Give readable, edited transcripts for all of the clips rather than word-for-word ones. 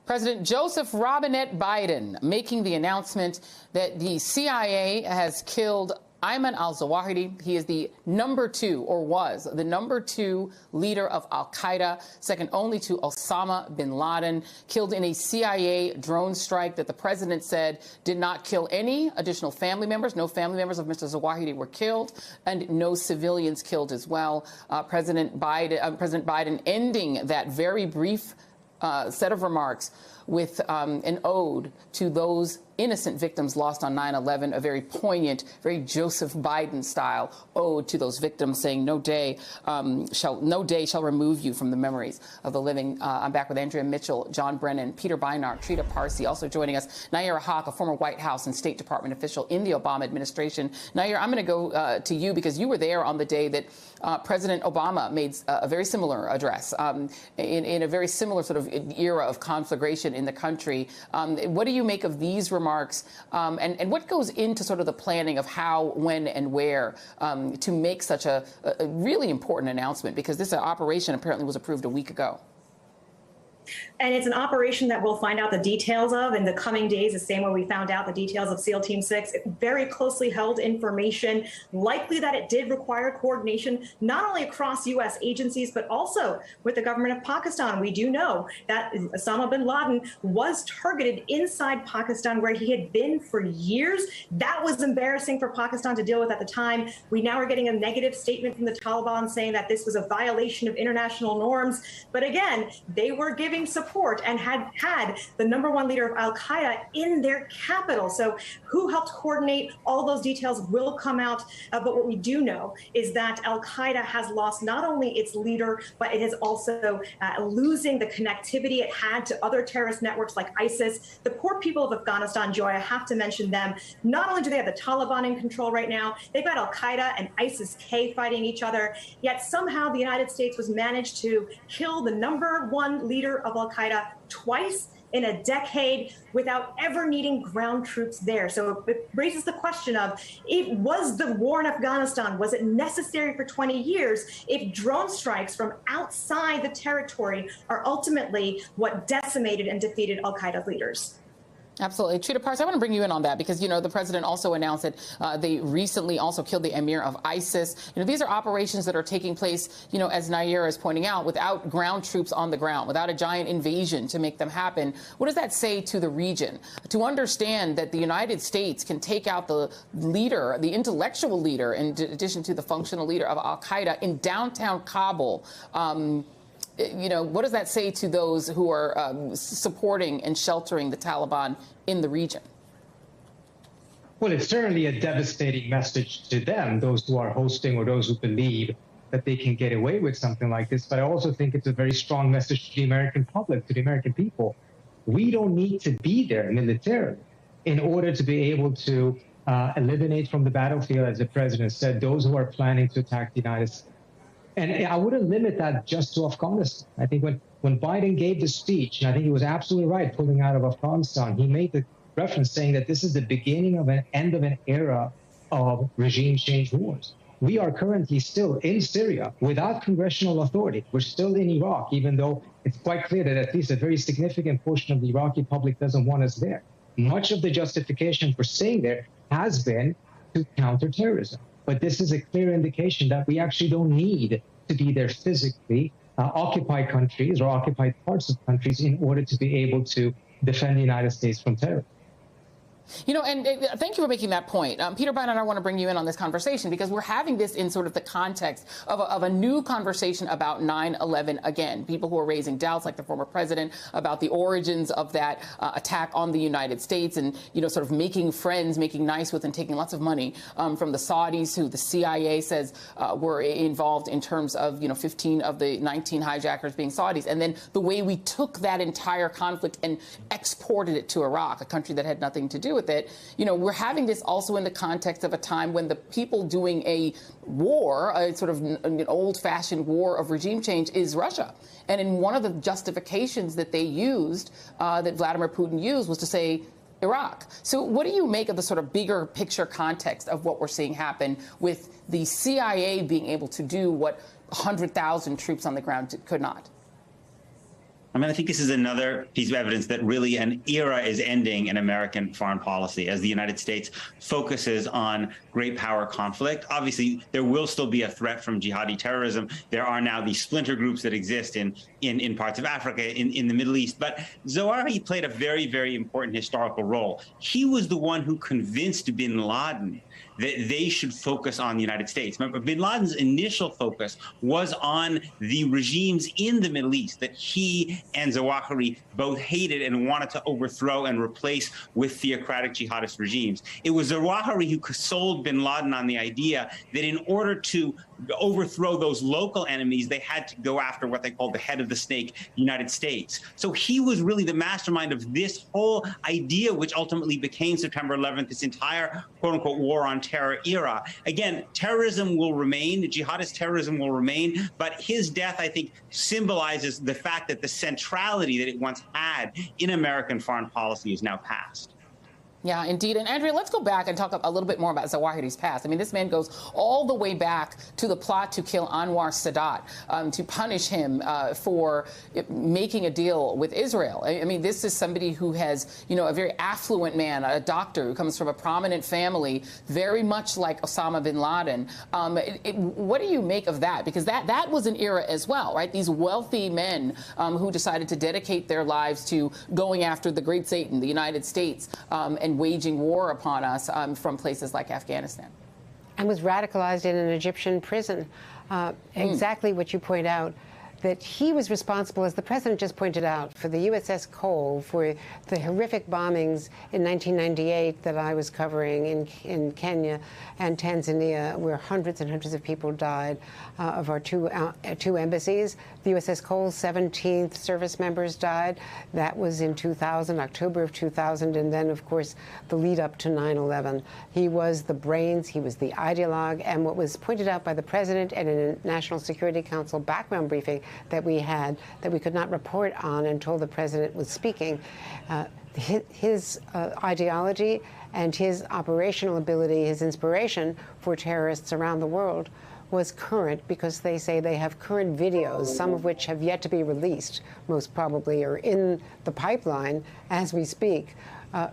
President Joseph Robinette Biden making the announcement that the CIA has killed Ayman al-Zawahiri. He is the number two, or was the number two leader of al-Qaeda, second only to Osama bin Laden, killed in a CIA drone strike that the president said did not kill any additional family members. No family members of Mr. Zawahiri were killed, and no civilians killed as well. President Biden ending that very brief set of remarks with an ode to those innocent victims lost on 9/11, a very poignant, very Joseph Biden style ode to those victims, saying no day shall remove you from the memories of the living. I'm back with Andrea Mitchell, John Brennan, Peter Beinart, Trita Parsi, also joining us, Nayyera Haq, a former White House and State Department official in the Obama administration. Nayyera, I'm going to go to you because you were there on the day that President Obama made a very similar address in a very similar sort of era of conflagration in the country. What do you make of these remarks, and what goes into sort of the planning of how, when, and where to make such a really important announcement? Because this operation apparently was approved a week ago. And it's an operation that we'll find out the details of in the coming days, the same way we found out the details of SEAL Team 6. Very closely held information, likely that it did require coordination, not only across U.S. agencies, but also with the government of Pakistan. We do know that Osama bin Laden was targeted inside Pakistan, where he had been for years. That was embarrassing for Pakistan to deal with at the time. We now are getting a negative statement from the Taliban saying that this was a violation of international norms. But again, they were giving support and had the number one leader of al-Qaeda in their capital. So who helped coordinate? All those details will come out. But what we do know is that al-Qaeda has lost not only its leader, but it is also losing the connectivity it had to other terrorist networks like ISIS. The poor people of Afghanistan, Joy, I have to mention them. Not only do they have the Taliban in control right now, they've got al-Qaeda and ISIS-K fighting each other. Yet somehow the United States was managed to kill the number one leader of al-Qaeda twice in a decade without ever needing ground troops there. So it raises the question of, was the war in Afghanistan, was it necessary for 20 years if drone strikes from outside the territory are ultimately what decimated and defeated al-Qaeda leaders? Absolutely. Trita Parsi, I want to bring you in on that because, you know, the president also announced that they recently also killed the emir of ISIS. You know, these are operations that are taking place, you know, as Nayyera is pointing out, without ground troops on the ground, without a giant invasion to make them happen. What does that say to the region? To understand that the United States can take out the leader, the intellectual leader, in addition to the functional leader of al-Qaeda in downtown Kabul. You know, what does that say to those who are supporting and sheltering the Taliban in the region? Well, it's certainly a devastating message to them, those who are hosting or those who believe that they can get away with something like this. But I also think it's a very strong message to the American public, to the American people. We don't need to be there militarily in order to be able to eliminate from the battlefield, as the president said, those who are planning to attack the United States. And I wouldn't limit that just to Afghanistan. I think when Biden gave the speech, and I think he was absolutely right pulling out of Afghanistan, he made the reference saying that this is the beginning of an end of an era of regime change wars. We are currently still in Syria without congressional authority. We're still in Iraq, even though it's quite clear that at least a very significant portion of the Iraqi public doesn't want us there. Much of the justification for staying there has been to counter terrorism. But this is a clear indication that we actually don't need to be there physically, occupy countries or occupied parts of countries in order to be able to defend the United States from terror. You know, and thank you for making that point. Peter Beinart, I want to bring you in on this conversation because we're having this in sort of the context of a new conversation about 9/11 again. People who are raising doubts, like the former president, about the origins of that attack on the United States and, you know, sort of making friends, making nice with and taking lots of money from the Saudis, who the CIA says were involved in terms of, you know, 15 of the 19 hijackers being Saudis. And then the way we took that entire conflict and exported it to Iraq, a country that had nothing to do with it. You know, we're having this also in the context of a time when the people doing a war, a sort of an old-fashioned war of regime change, is Russia. And in one of the justifications that they used, that Vladimir Putin used, was to say Iraq. So what do you make of the sort of bigger picture context of what we're seeing happen with the CIA being able to do what 100,000 troops on the ground could not? I mean, I think this is another piece of evidence that really an era is ending in American foreign policy as the United States focuses on great power conflict. Obviously, there will still be a threat from jihadi terrorism. There are now these splinter groups that exist in parts of Africa, in the Middle East. But Zawahiri played a very, very important historical role. He was the one who convinced bin Laden that they should focus on the United States. Remember, bin Laden's initial focus was on the regimes in the Middle East that he and Zawahiri both hated and wanted to overthrow and replace with theocratic jihadist regimes. It was Zawahiri who sold bin Laden on the idea that in order to overthrow those local enemies, they had to go after what they called the head of the snake, United States. So he was really the mastermind of this whole idea, which ultimately became September 11th, this entire quote-unquote war on terror era. Again, terrorism will remain, jihadist terrorism will remain, but his death, I think, symbolizes the fact that the centrality that it once had in American foreign policy is now past. Yeah, indeed. And Andrea, let's go back and talk a little bit more about Zawahiri's past. I mean, this man goes all the way back to the plot to kill Anwar Sadat, to punish him for making a deal with Israel. I mean, this is somebody who has, a very affluent man, a doctor who comes from a prominent family, very much like Osama bin Laden. What do you make of that? Because that was an era as well, right? These wealthy men who decided to dedicate their lives to going after the great Satan, the United States, and waging war upon us from places like Afghanistan. And was radicalized in an Egyptian prison. Exactly what you point out, that he was responsible, as the president just pointed out, for the USS Cole, for the horrific bombings in 1998 that I was covering in Kenya and Tanzania, where hundreds and hundreds of people died of our two embassies. The USS Cole, 17th service members died. That was in 2000, October of 2000, and then, of course, the lead up to 9/11. He was the brains, he was the ideologue, and what was pointed out by the president and in a National Security Council background briefing that we had, that we could not report on until the president was speaking, his ideology and his operational ability, his inspiration for terrorists around the world was current, because they say they have current videos, some of which have yet to be released, most probably, or in the pipeline as we speak,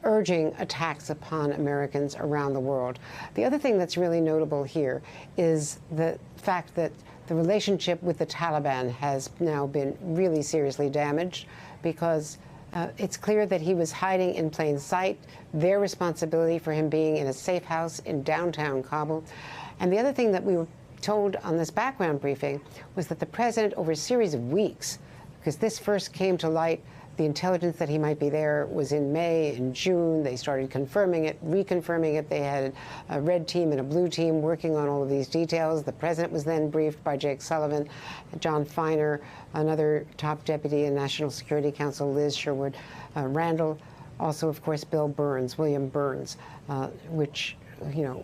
urging attacks upon Americans around the world. The other thing that's really notable here is the fact that the relationship with the Taliban has now been really seriously damaged, because it's clear that he was hiding in plain sight, their responsibility for him being in a safe house in downtown Kabul. And the other thing that we were told on this background briefing was that the president, over a series of weeks, because this first came to light, the intelligence that he might be there was in May. In June, they started confirming it, reconfirming it. They had a red team and a blue team working on all of these details. The president was then briefed by Jake Sullivan, John Feiner, another top deputy in National Security Council, Liz Sherwood Randall, also, of course, William Burns, which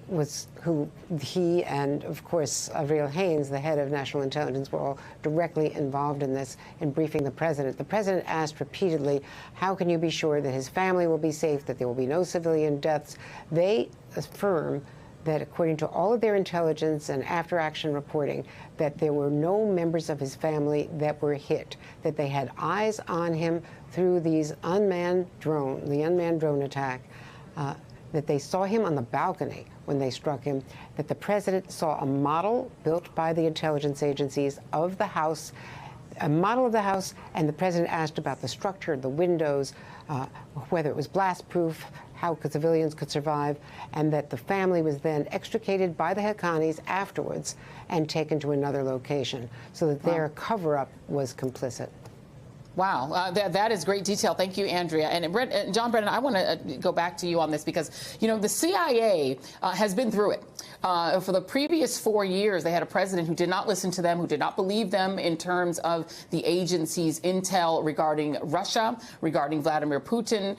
was who he and, of course, Avril Haines, the head of National Intelligence, were all directly involved in this, in briefing the president. The president asked repeatedly, how can you be sure that his family will be safe, that there will be no civilian deaths? They affirm that, according to all of their intelligence and after-action reporting, that there were no members of his family that were hit, that they had eyes on him through these the unmanned drone attack, that they saw him on the balcony when they struck him, that the president saw a model built by the intelligence agencies of the house, and the president asked about the structure, the windows, whether it was blast-proof, how civilians could survive, and that the family was then extricated by the Haqqanis afterwards and taken to another location, so that their cover-up was complicit. Wow, that is great detail. Thank you, Andrea. And John Brennan, I want to go back to you on this because, the CIA has been through it. For the previous 4 years, they had a president who did not listen to them, who did not believe them in terms of the agency's intel regarding Russia, regarding Vladimir Putin.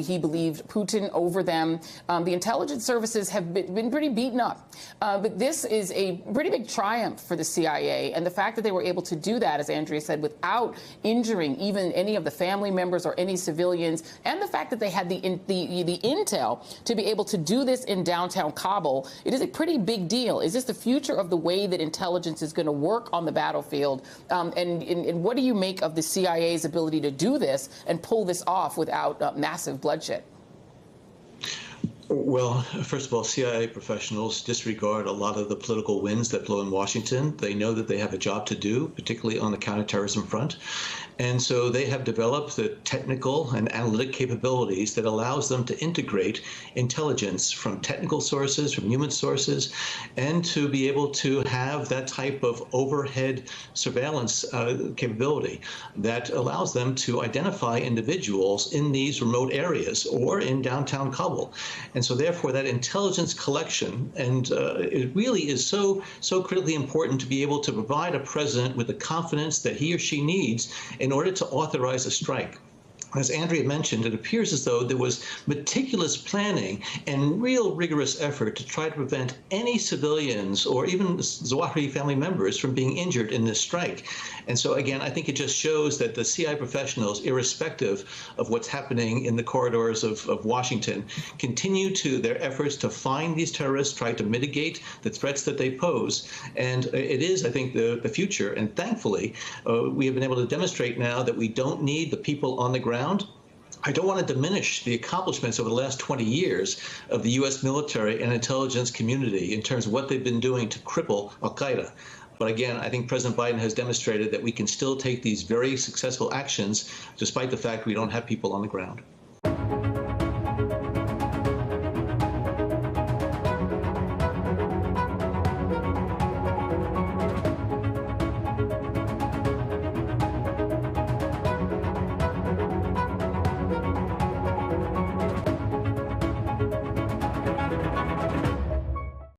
He believed Putin over them. The intelligence services have been pretty beaten up. But this is a pretty big triumph for the CIA. And the fact that they were able to do that, as Andrea said, without injuring harming even any of the family members or any civilians, and the fact that they had the intel to be able to do this in downtown Kabul, it is a pretty big deal. Is this the future of the way that intelligence is going to work on the battlefield? And what do you make of the CIA's ability to do this and pull this off without massive bloodshed? Well, first of all, CIA professionals disregard a lot of the political winds that blow in Washington. They know that they have a job to do, particularly on the counterterrorism front. And so they have developed the technical and analytic capabilities that allows them to integrate intelligence from technical sources, from human sources, and to be able to have that type of overhead surveillance capability that allows them to identify individuals in these remote areas or in downtown Kabul. And so therefore that intelligence collection, and it really is so critically important to be able to provide a president with the confidence that he or she needs in order to authorize a strike. As Andrea mentioned, it appears as though there was meticulous planning and real rigorous effort to try to prevent any civilians or even Zawahiri family members from being injured in this strike. And so, again, I think it just shows that the CIA professionals, irrespective of what's happening in the corridors of Washington, continue to their efforts to find these terrorists, try to mitigate the threats that they pose. And it is, I think, the future. And thankfully, we have been able to demonstrate now that we don't need the people on the ground. I don't want to diminish the accomplishments over the last 20 years of the U.S. military and intelligence community in terms of what they've been doing to cripple al-Qaeda. But again, I think President Biden has demonstrated that we can still take these very successful actions despite the fact we don't have people on the ground.